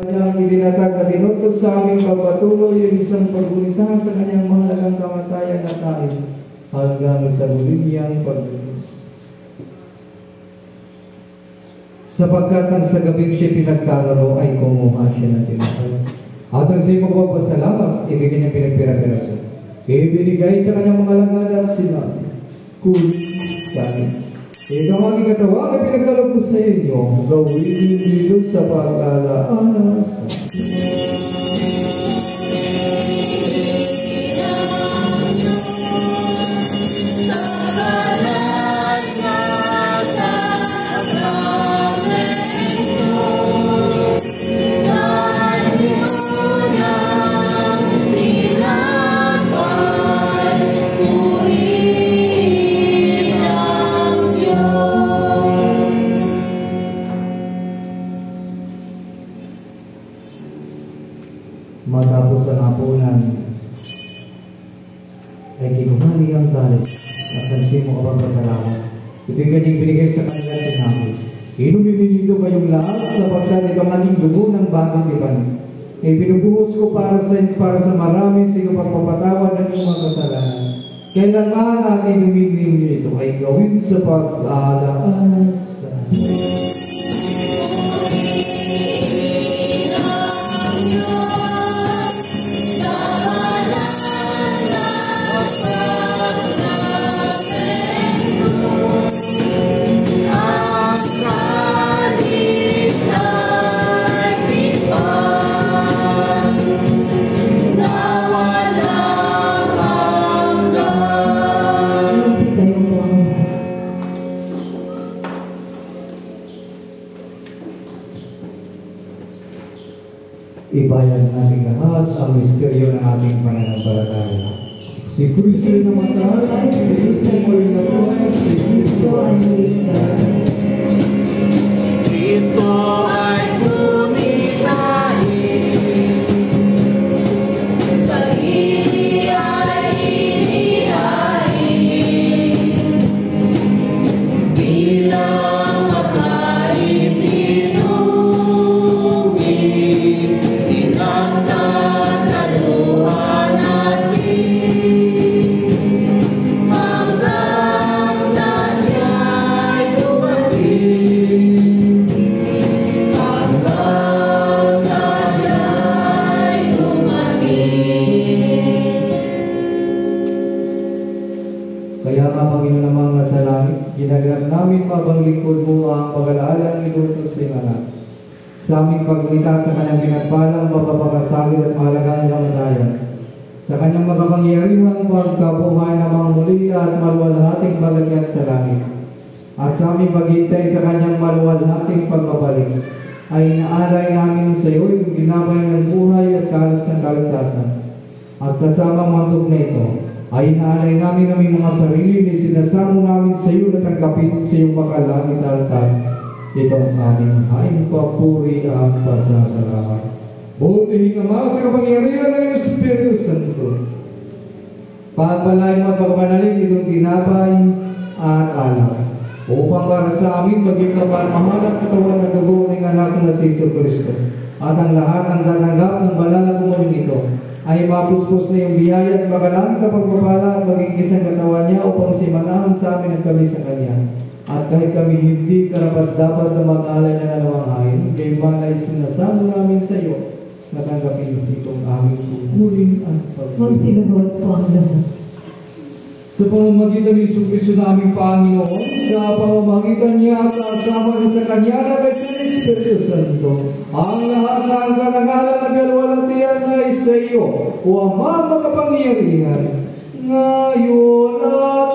Kanyang idinatag at inutos sa aming pagpatuloy yung isang paggunitahan sa kanyang mahalagang kamatayan at tain hanggang sa huli niyang pagdating. Sapagkat ang sa gabing siya pinagkalaro ay kumuha siya ng tinapay. At ang siya'y magpapasalamat, hindi kanya pinagpira-piraso. Ibinigay sa kanyang mga lagad at sinabi, "Kunin kanin. Ito ang aking katawan na pinagkaloob ko sa inyo, gawin dito sa pag-alaala sa matapos ang hapunan ay kinuhali ang talis at nagsimo ka pagpasalamat. Ito yung kanyang binigay sa kanila at sinabi, "Inumin ninyo kayong lahat sapagkat ito ang aking dugo ng bagong tipan. Ibinubuhos ko para sa marami sa iyong pagpapatawad ng iyong mga kasalanan. Kailangan natin inumin ninyo ito ay gawin sa pag-alaala sa ibayan natin lahat ang misteryo ng ating pananampalataya. Si Kristo ay namatay, si Kristo ay nabuhay, si Kristo ay naligtas. Kristo ay bumitahin, sarili ay inihain, bilang makain inumin. Sasaluhan natin hanggang sa siya'y dumating, hanggang sa siya'y dumating. Kaya nga, Panginoon namang nasa langit, ginagawa namin mabang lingkod mo ang pag-alaala ng inutos sa anak. Sa aming pagpunta sa kanyang pinagpalang mapapakasagid at mahalagang kamatayan, sa kanyang makapangyarihang pagkabuhay na mga muli at maluwalhating paglagyat sa langit, at sa aming paghintay sa kanyang maluwalhating pagbabalik, ay inaalay namin sa iyo yung ginabay ng buhay at kalas ng kaligtasan. At kasama mantog na ito, ay inaalay namin ang aming mga sarili na sinasamo namin sa iyo na tanggapin sa iyong makalangit altar. Itong aming haing papuri ang pasasalamat. Buting Ama sa kapangyarihan ng Espiritu Santo, pagpalain mo at pagpanalig itong tinapay at alak, upang para sa amin maging kapamahalang katawan na dugo ng anak na si Kristo, at ang lahat ng tatanggap ng banal na kumuling ito ay mapuspos na yung biyaya at makalaan na pagpapala at maging isang katawan niya upang simanahan sa amin at kami sa Kanya. At kahit kami hindi karapat-dapat na mag-alay ng alawang hain, kay manay sinasamo namin sa iyo, natanggapin itong aming suguling at pagpapalagay. Magsilunod po ang lahat. Sa pamamagitan ni Jesucristo na aming Panginoon, sa pamamagitan niya at kasama rin sa Kanya na kay Espiritu Santo, ang lahat ng karangalan na kalwalatian ay sa iyo, o Ama makapangyarihan, ngayon at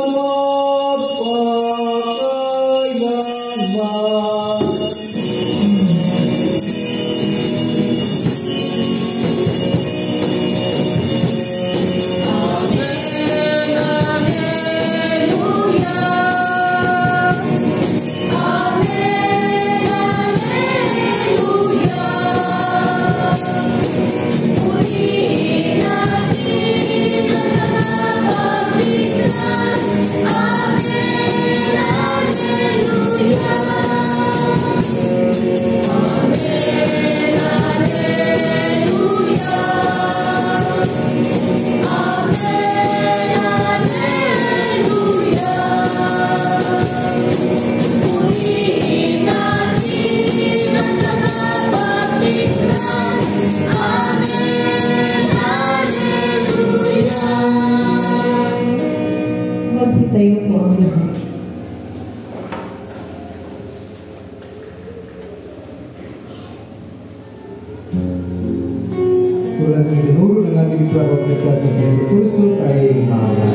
Amen. Tulad ng dinuro ng ating pagpapagkas sa Yesu Cristo ay mahalal.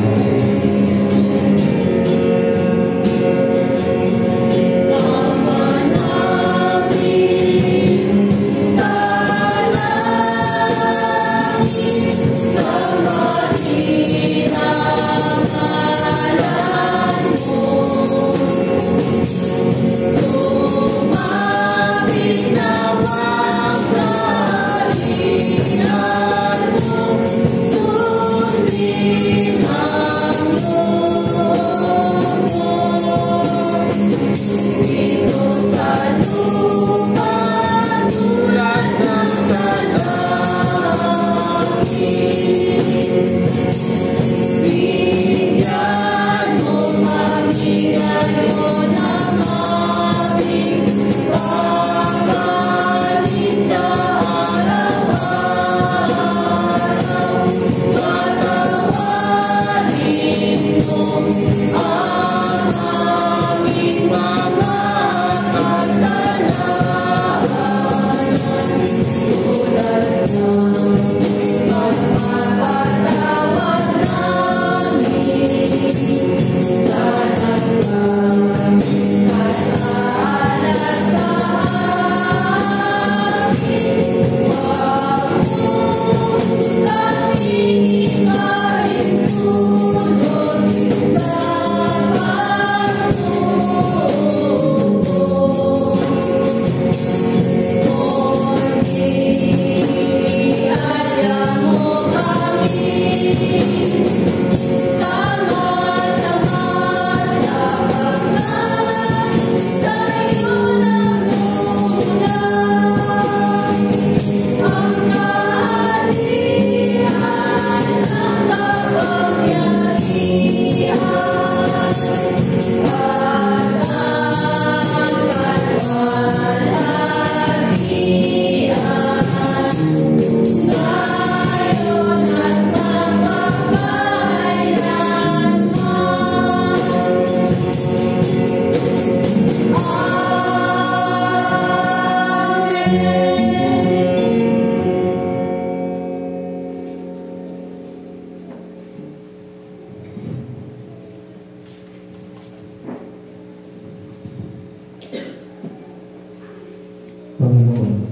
Panginoon,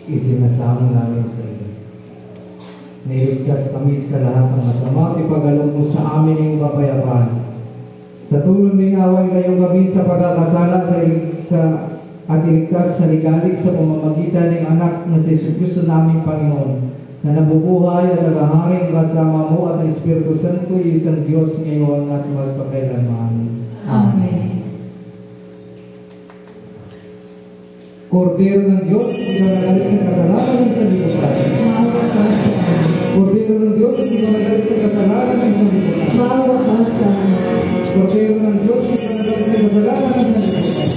isinasamo namin sa iyo. Niligtas kami sa lahat ng masama at ipagkaloob mo sa amin ang kapayapaan. Sa tulong ng away ngayong gabi sa pagkakasala at iligtas sa ligalig sa pamamagitan ng anak na si Jesucristo namin Panginoon, na nabubuhay at naghaharing kasama mo at ang Espiritu Santo, isang Diyos ngayon at magpakailanman. Amen. Kordero ng Diyos, ikaw nagalis ng kasalanan ng sanlibutan. Kordero ng Diyos, ikaw nagalis ng kasalanan ng sanlibutan. Kordero ng Diyos, ikaw nagalis ng kasalanan ng sanlibutan.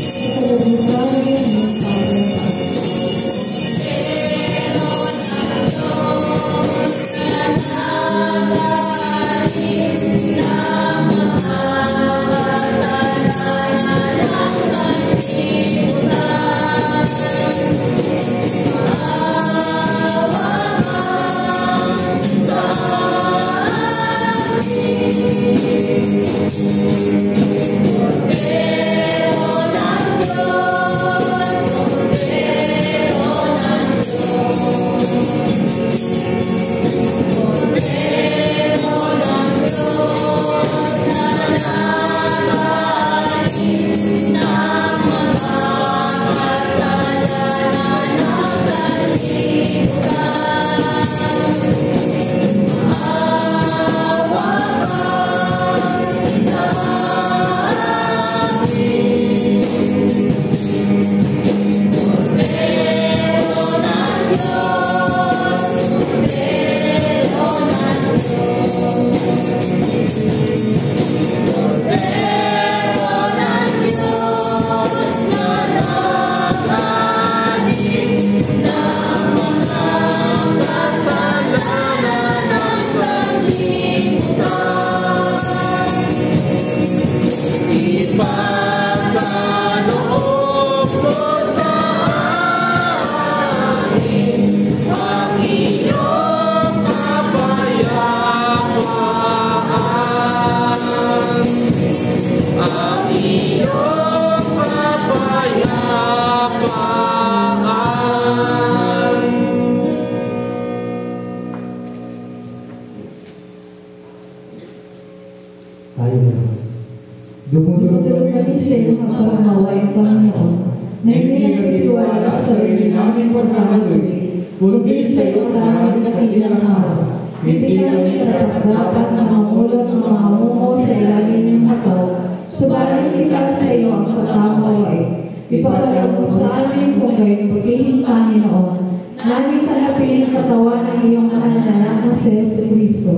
na hindi nagtitiwala sa sarili namin pagkakatuloy, kundi sa iyo tanging dakilang araw. Hindi kami dapat na mamulot ng mga mungo sa ilalim ng hataw, subalit ika sa iyo ang pagkakaway. Ipagalaw mo sa amin kung kayo'y pagiging Panginoon, namin tanapin ang katawan ng iyong anak sa Yesu Cristo,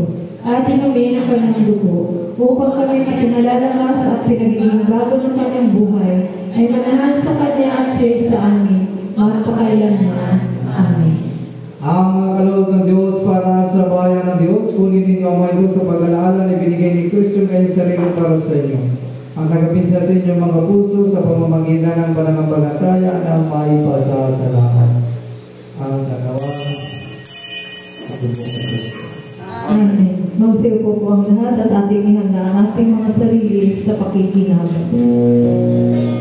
at inumin ang kanyang dugo, upang kami na pinalalakas at pinagiging bago ng kanyang buhay, ay manahan sa kanya at siya sa amin, magpakailanman. Amen. Ang mga kaloob ng Diyos para sa bayan ng Diyos, kunin ninyo ang mga ito sa pag-alaala na binigay ni Kristo ng kanyang sarili para sa inyo. Ang nagapinsa sa inyong mga puso sa pamamagitan ng pananampalataya na maipasasalamat. Ang nagawa sa dugo ng Diyos. Amen. Magsiupo po ang lahat at ating ihanda ang ating mga sarili sa pakikinabang.